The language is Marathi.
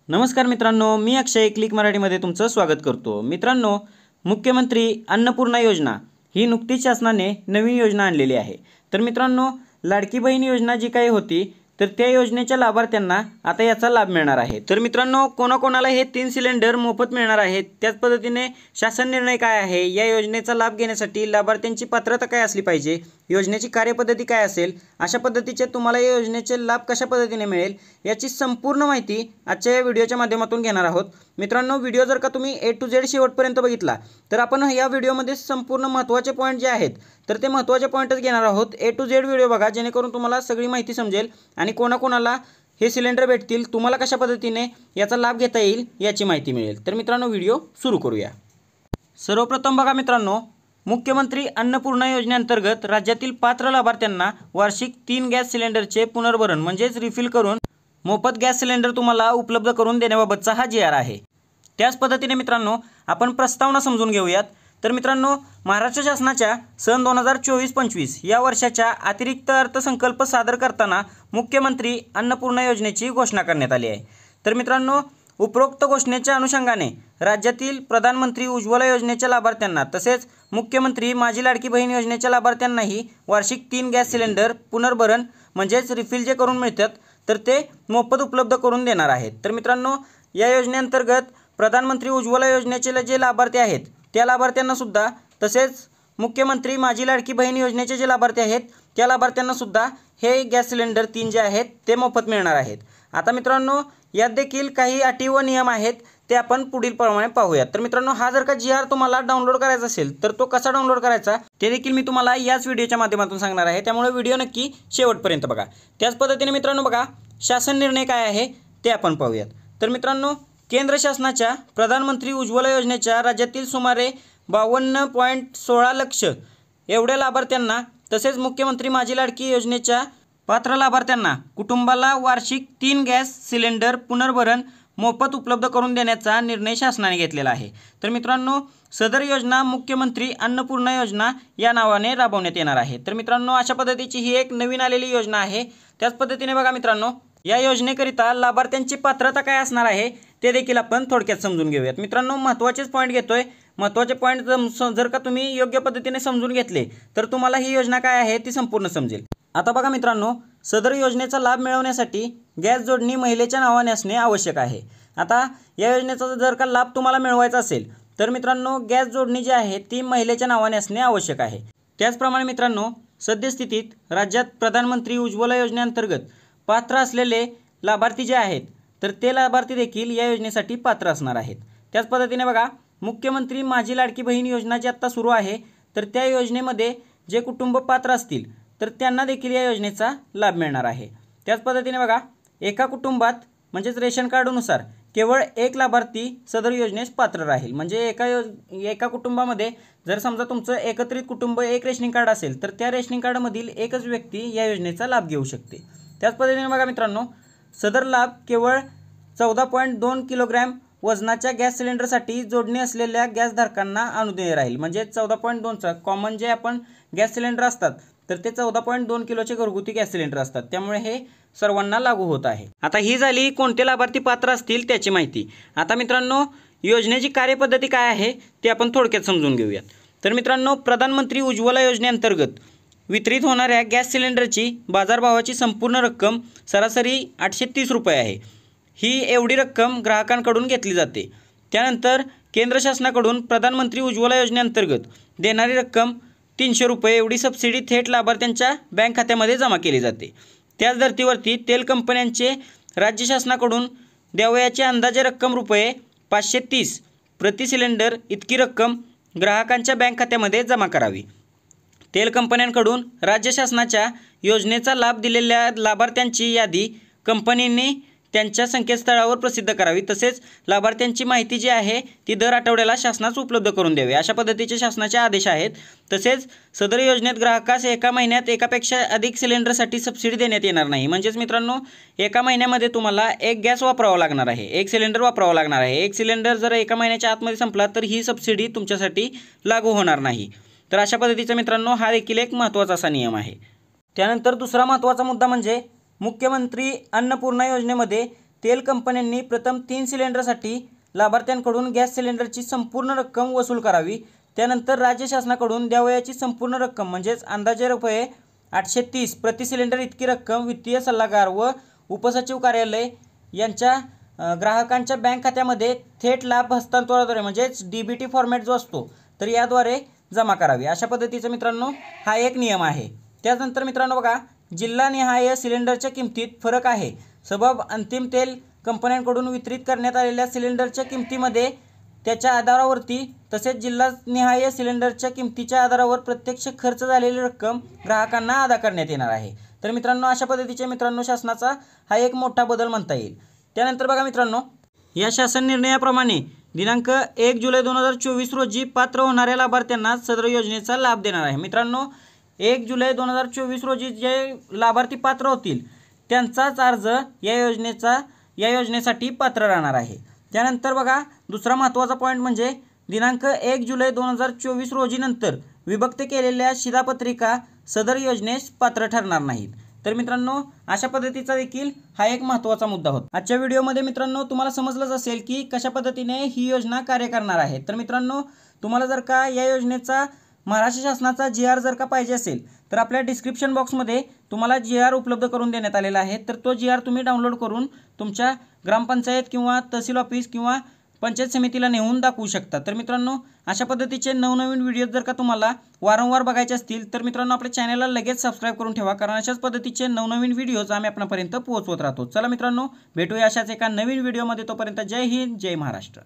नमस्कार मित्रांनो, मी अक्षय क्लिक मराठीमध्ये तुमचं स्वागत करतो। मित्रांनो, मुख्यमंत्री अन्नपूर्णा योजना ही नुकतीच शासनाने नवीन योजना आणलेली आहे। तर मित्रांनो, लाडकी बहीण योजना जी काही होती तर त्या योजनेच्या लाभार्थ्यांना आता याचा लाभ मिळणार आहे। तर मित्रांनो, कोणाकोणाला हे 3 सिलेंडर मोफत मिळणार आहेत, त्याच पद्धतीने शासन निर्णय काय आहे, या योजनेचा लाभ घेण्यासाठी लाभार्थ्यांची पात्रता काय असली पाहिजे, योजनेची कार्यपद्धती काय असेल, अशा पद्धतीचे तुम्हाला या योजनेचे लाभ कशा पद्धतीने मिळेल याची संपूर्ण माहिती आजच्या या व्हिडिओच्या माध्यमातून घेणार आहोत। मित्रांनो, व्हिडिओ जर का तुम्ही A to Z शेवटपर्यंत बघितला तर आपण या व्हिडिओमध्ये संपूर्ण महत्त्वाचे पॉईंट जे आहेत तर ते महत्त्वाचे पॉईंटच घेणार आहोत। A to Z व्हिडिओ बघा, जेणेकरून तुम्हाला सगळी माहिती समजेल आणि कोणाकोणाला हे सिलेंडर भेटतील, तुम्हाला कशा पद्धतीने याचा लाभ घेता येईल याची माहिती मिळेल। तर मित्रांनो, व्हिडिओ सुरू करूया। सर्वप्रथम बघा मित्रांनो, मुख्यमंत्री अन्नपूर्णा योजनेअंतर्गत राज्यातील पात्र लाभार्थ्यांना वार्षिक 3 गॅस सिलेंडरचे पुनर्भरण म्हणजेच रिफिल करून मोफत गॅस सिलेंडर तुम्हाला उपलब्ध करून देण्याबाबतचा हा GR आहे। त्याच पद्धतीने मित्रांनो, आपण प्रस्तावना समजून घेऊयात। तर मित्रांनो, महाराष्ट्र शासनाच्या सन 2024-25 या वर्षाच्या अतिरिक्त अर्थसंकल्प सादर करताना मुख्यमंत्री अन्नपूर्णा योजनेची घोषणा करण्यात आली आहे। तर मित्रांनो, उपरोक्त घोषणेच्या अनुषंगाने राज्यातील प्रधानमंत्री उज्ज्वला योजनेच्या लाभार्थ्यांना तसेच मुख्यमंत्री माझी लाडकी बहीण योजनेच्या लाभार्थ्यांनाही वार्षिक 3 गॅस सिलेंडर पुनर्भरण म्हणजेच रिफिल जे करून मिळतात तर ते मोफत उपलब्ध करून देणार आहेत। तर मित्रांनो, या योजनेअंतर्गत प्रधानमंत्री उज्ज्वला योजनेचे जे लाभार्थी आहेत त्या लाभार्थ्यांना सुद्धा तसेच मुख्यमंत्री माझी लाडकी बहीण योजनेचे जे लाभार्थी आहेत त्या लाभार्थ्यांना सुद्धा हे गॅस सिलेंडर 3 जे आहेत ते मोफत मिळणार आहेत। आता मित्रांनो, यात देखील काही अटी व नियम आहेत ते आपण पुढील प्रमाणे पाहूयात। तर मित्रांनो, हा जर का GR तुम्हाला डाउनलोड करायचा असेल तर तो कसा डाउनलोड करायचा ते देखील मी तुम्हाला याच व्हिडिओच्या माध्यमातून सांगणार आहे, त्यामुळे व्हिडिओ नक्की शेवटपर्यंत बघा। त्याच पद्धतीने मित्रांनो बघा, शासन निर्णय काय आहे ते आपण पाहूयात। तर मित्रांनो, केंद्र शासनाच्या प्रधानमंत्री उज्ज्वला योजनेच्या राज्यातील सुमारे 52.16 लक्ष एवढ्या लाभार्थ्यांना तसेच मुख्यमंत्री माझी लाडकी योजनेच्या पात्र लाभार्थ्यांना कुटुंबाला वार्षिक 3 गॅस सिलेंडर पुनर्भरण मोफत उपलब्ध करून देण्याचा निर्णय शासनाने घेतलेला आहे। तर मित्रांनो, सदर योजना मुख्यमंत्री अन्नपूर्णा योजना या नावाने राबवण्यात येणार आहे। तर मित्रांनो, अशा पद्धतीची ही एक नवीन आलेली योजना आहे। त्याच पद्धतीने बघा मित्रांनो, या योजनेकरिता लाभार्थ्यांची पात्रता काय असणार आहे ते देखील आपण थोडक्यात समजून घेऊयात। मित्रांनो, महत्त्वाचेच पॉईंट घेतोय। महत्त्वाचे पॉईंट जर का तुम्ही योग्य पद्धतीने समजून घेतले तर तुम्हाला ही योजना काय आहे ती संपूर्ण समजेल। आता बघा मित्रांनो, सदर योजनेचा लाभ मिळवण्यासाठी गॅस जोडणी महिलेच्या नावाने असणे आवश्यक आहे। आता या योजनेचा जर का लाभ तुम्हाला मिळवायचा असेल तर मित्रांनो, गॅस जोडणी जी आहे ती महिलेच्या नावाने असणे आवश्यक आहे। त्याचप्रमाणे मित्रांनो, सद्यस्थितीत राज्यात प्रधानमंत्री उज्ज्वला योजनेअंतर्गत पात्र असलेले लाभार्थी जे आहेत तर ते लाभार्थी देखील या योजनेसाठी पात्र असणार आहेत। त्याच पद्धतीने बघा, मुख्यमंत्री माझी लाडकी बहीण योजना जी आत्ता सुरू आहे तर त्या योजनेमध्ये जे कुटुंब पात्र असतील तर त्यांना देखील या योजनेचा लाभ मिळणार आहे। त्याच पद्धतीने बघा, एका कुटुंबात म्हणजेच रेशन कार्डनुसार केवळ एक लाभार्थी सदर योजनेस पात्र राहील। म्हणजे एका कुटुंबामध्ये जर समजा तुमचं एकत्रित कुटुंब एक रेशनिंग कार्ड असेल तर त्या रेशनिंग कार्डमधील एकच व्यक्ती या योजनेचा लाभ घेऊ शकते। त्याच पद्धतीने बघा मित्रांनो, सदर लाभ केवळ 14.2 किलोग्रॅम वजनाच्या गॅस सिलेंडरसाठी जोडणी असलेल्या गॅसधारकांना अनुदेय राहील। म्हणजे 14.2चा कॉमन जे आपण गॅस सिलेंडर असतात तर ते 14.2 किलोचे घरगुती गॅस सिलेंडर असतात, त्यामुळे हे सर्वांना लागू होत आहे। आता ही झाली कोणते लाभार्थी पात्र असतील त्याची माहिती। आता मित्रांनो, योजनेची कार्यपद्धती काय आहे ते आपण थोडक्यात समजून घेऊयात। तर मित्रांनो, प्रधानमंत्री उज्ज्वला योजनेअंतर्गत वितरित होणाऱ्या गॅस सिलेंडरची बाजारभावाची संपूर्ण रक्कम सरासरी 830 रुपये आहे। ही एवढी रक्कम ग्राहकांकडून घेतली जाते। त्यानंतर केंद्र शासनाकडून प्रधानमंत्री उज्ज्वला योजनेअंतर्गत देणारी रक्कम 300 रुपये एवढी सबसिडी थेट लाभार्थ्यांच्या बँक खात्यामध्ये जमा केली जाते। त्याच धर्तीवरती तेल कंपन्यांचे राज्य शासनाकडून द्यावयाची अंदाजे रक्कम रुपये 530 प्रति सिलेंडर इतकी रक्कम ग्राहकांच्या बँक खात्यामध्ये जमा करावी। तेल कंपन्यांकडून राज्य शासनाच्या योजनेचा लाभ दिलेल्या लाभार्थ्यांची यादी कंपनींनी त्यांच्या संकेतस्थळावर प्रसिद्ध करावी। तसेच लाभार्थ्यांची माहिती जी आहे ती दर आठवड्याला शासनास उपलब्ध करून द्यावी, अशा पद्धतीचे शासनाचे आदेश आहेत। तसेच सदर योजनेत ग्राहकास एका महिन्यात एकापेक्षा अधिक सिलेंडरसाठी सबसिडी देण्यात येणार नाही। म्हणजेच मित्रांनो, एका महिन्यामध्ये तुम्हाला एक गॅस वापरावा लागणार आहे, एक सिलेंडर वापरावा लागणार आहे। एक सिलेंडर जर एका महिन्याच्या आतमध्ये संपला तर ही सबसिडी तुमच्यासाठी लागू होणार नाही। तर अशा पद्धतीचा मित्रांनो हा देखील एक महत्त्वाचा असा नियम आहे। त्यानंतर दुसरा महत्त्वाचा मुद्दा म्हणजे मुख्यमंत्री अन्नपूर्णा योजनेमध्ये तेल कंपन्यांनी प्रथम 3 सिलेंडरसाठी लाभार्थ्यांकडून गॅस सिलेंडरची संपूर्ण रक्कम वसूल करावी। त्यानंतर राज्य शासनाकडून द्यावयाची संपूर्ण रक्कम म्हणजेच अंदाजे रुपये 830 प्रति सिलेंडर इतकी रक्कम वित्तीय सल्लागार व उपसचिव कार्यालय यांच्या ग्राहकांच्या बँक खात्यामध्ये थेट लाभ हस्तांतरणाद्वारे म्हणजेच DBT फॉर्मॅट जो असतो तर याद्वारे जमा करावी। अशा पद्धतीचा मित्रांनो हा एक नियम आहे। त्यानंतर मित्रांनो बघा, जिल्हानिहाय सिलेंडरच्या किमतीत फरक आहे। सबब अंतिम तेल कंपन्यांकडून वितरित करण्यात आलेल्या सिलेंडरच्या किमतीमध्ये त्याच्या आधारावरती तसेच जिल्हानिहाय सिलेंडरच्या किमतीच्या आधारावर प्रत्यक्ष खर्च झालेली रक्कम ग्राहकांना अदा करण्यात येणार आहे। तर मित्रांनो अशा पद्धतीचे मित्रांनो शासनाचा हा एक मोठा बदल म्हणता येईल। त्यानंतर बघा मित्रांनो, या शासन निर्णयाप्रमाणे दिनांक 1 जुलै 2024 रोजी पात्र होणाऱ्या लाभार्थ्यांना सदर योजनेचा लाभ देणार आहे। मित्रांनो 1 जुलै 2024 रोजी जे लाभार्थी पात्र होतील त्यांचाच अर्ज या योजनेसाठी पात्र राहणार आहे। त्यानंतर बघा, दुसरा महत्त्वाचा पॉईंट म्हणजे दिनांक 1 जुलै 2024 रोजी नंतर विभक्त केलेल्या शिधापत्रिका सदर योजनेस पात्र ठरणार नाहीत। तर मित्रांनो अशा पद्धतीचा देखील हा एक महत्त्वाचा मुद्दा होता। आजच्या व्हिडिओमध्ये मित्रांनो तुम्हाला समजलंच असेल की कशा पद्धतीने ही योजना कार्य करणार आहे। तर मित्रांनो तुम्हाला जर का या योजनेचा महाराष्ट्र शासनाचा GR जर का पाहिजे असेल तर आपल्या डिस्क्रिप्शन बॉक्समध्ये तुम्हाला GR उपलब्ध करून देण्यात आलेला आहे। तर तो GR तुम्ही डाउनलोड करून तुमच्या ग्रामपंचायत किंवा तहसील ऑफिस किंवा पंचायत समितीला नेऊन दाखवू शकता। तर मित्रांनो अशा पद्धतीचे नवनवीन व्हिडिओ जर का तुम्हाला वारंवार बघायचे असतील तर मित्रांनो आपल्या चॅनलला लगेच सबस्क्राईब करून ठेवा, कारण अशाच पद्धतीचे नवनवीन व्हिडिओज आम्ही आपल्यापर्यंत पोहोचवत राहतो। चला मित्रांनो भेटूया अशाच एका नवीन व्हिडिओमध्ये, तोपर्यंत जय हिंद, जय महाराष्ट्र।